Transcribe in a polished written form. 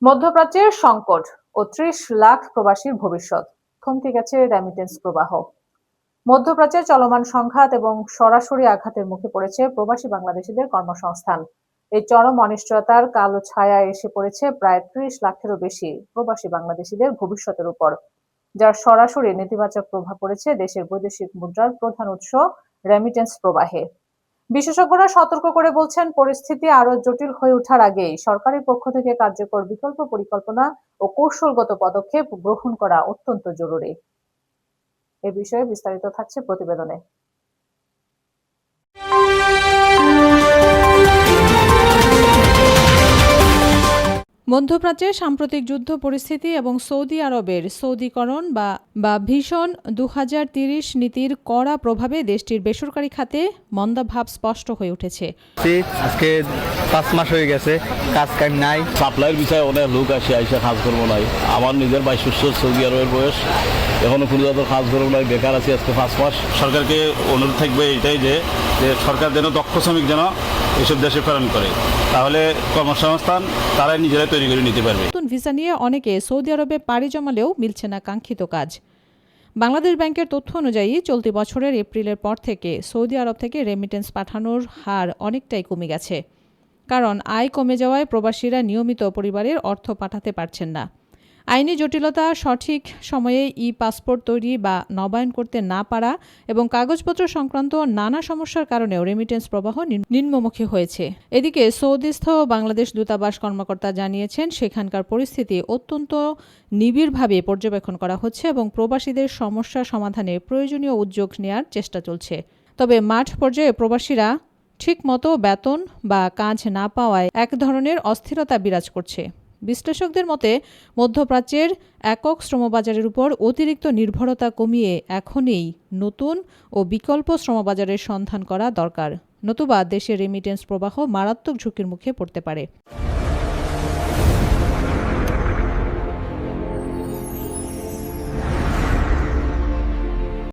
মধ্যপ্রাচ্যের সংকট ও ৩০ লাখ প্রবাসীর ভবিষ্যৎ, থমকে গেছে রেমিটেন্স প্রবাহ। মধ্যপ্রাচ্যের চলমান সংঘাত এবং সরাসরি আঘাতের মুখে পড়েছে প্রবাসী বাংলাদেশিদের কর্মসংস্থান। এই চরম অনিশ্চয়তার কালো ছায়া এসে পড়েছে প্রায় ৩০ লাখেরও বেশি প্রবাসী বাংলাদেশিদের ভবিষ্যতের উপর, যার সরাসরি নেতিবাচক প্রভাব পড়েছে দেশের বৈদেশিক মুদ্রার প্রধান উৎস রেমিটেন্স প্রবাহে। বিশেষজ্ঞরা সতর্ক করে বলছেন, পরিস্থিতি আরো জটিল হয়ে ওঠার আগেই সরকারের পক্ষ থেকে কার্যকর বিকল্প পরিকল্পনা ও কৌশলগত পদক্ষেপ গ্রহণ করা অত্যন্ত জরুরি। এ বিষয়ে বিস্তারিত থাকছে প্রতিবেদনে। মধ্যপ্রাচ্যের সাম্প্রতিক যুদ্ধ পরিস্থিতি এবং সৌদি আরবের সৌদিকরণ বা ভিশন ২০৩০ নীতির কড়া প্রভাবে দেশটির বেসরকারি খাতে মন্দাভাব স্পষ্ট হয়ে উঠেছে। আজকে ৫ মাস হয়ে গেছে, কাজ কাম নাই, সাপ্লাইয়ের বিষয়ে অনেক লোক আসে আইসা কাজ করবো নাই। আমার নিজের ২২ বছর সৌদি আরবের বয়স, এখনো কোনো জায়গায় কাজ করবো নাই, বেকার আছি আজকে ৫ মাস। সরকারকে অনুরোধ থাকবে এটাই যে সরকার যেন দক্ষ শ্রমিক যেন এসব দেশে প্রেরণ করে, তাহলে কর্মসংস্থান তারাই নিজেরাই তৈরি করে নিতে পারবে। নতুন ভিসা নিয়ে অনেকে সৌদি আরবে পাড়ি জমালেও মিলছে না কাঙ্ক্ষিত কাজ। বাংলাদেশ ব্যাংকের তথ্য অনুযায়ী চলতি বছরের এপ্রিলের পর থেকে সৌদি আরব থেকে রেমিটেন্স পাঠানোর হার অনেকটাই কমে গেছে। কারণ আয় কমে যাওয়ায় প্রবাসীরা নিয়মিত পরিবারের অর্থ পাঠাতে পারছেন না। আইনি জটিলতা, সঠিক সময়ে পাসপোর্ট তৈরি বা নবায়ন করতে না পারা এবং কাগজপত্র সংক্রান্ত নানা সমস্যার কারণেও রেমিটেন্স প্রবাহ নিম্নমুখী হয়েছে। এদিকে সৌদিস্থ বাংলাদেশ দূতাবাস কর্মকর্তা জানিয়েছেন, সেখানকার পরিস্থিতি অত্যন্ত নিবিড়ভাবে পর্যবেক্ষণ করা হচ্ছে এবং প্রবাসীদের সমস্যা সমাধানে প্রয়োজনীয় উদ্যোগ নেওয়ার চেষ্টা চলছে। তবে মাঠ পর্যায়ে প্রবাসীরা ঠিকমতো বেতন বা কাজ না পাওয়ায় এক ধরনের অস্থিরতা বিরাজ করছে। বিশ্লেষকদের মতে, মধ্যপ্রাচ্যের একক শ্রমবাজারের উপর অতিরিক্ত নির্ভরতা কমিয়ে এখনই নতুন ও বিকল্প শ্রমবাজারের সন্ধান করা দরকার, নতুবা দেশের রেমিটেন্স প্রবাহ মারাত্মক ঝুঁকির মুখে পড়তে পারে।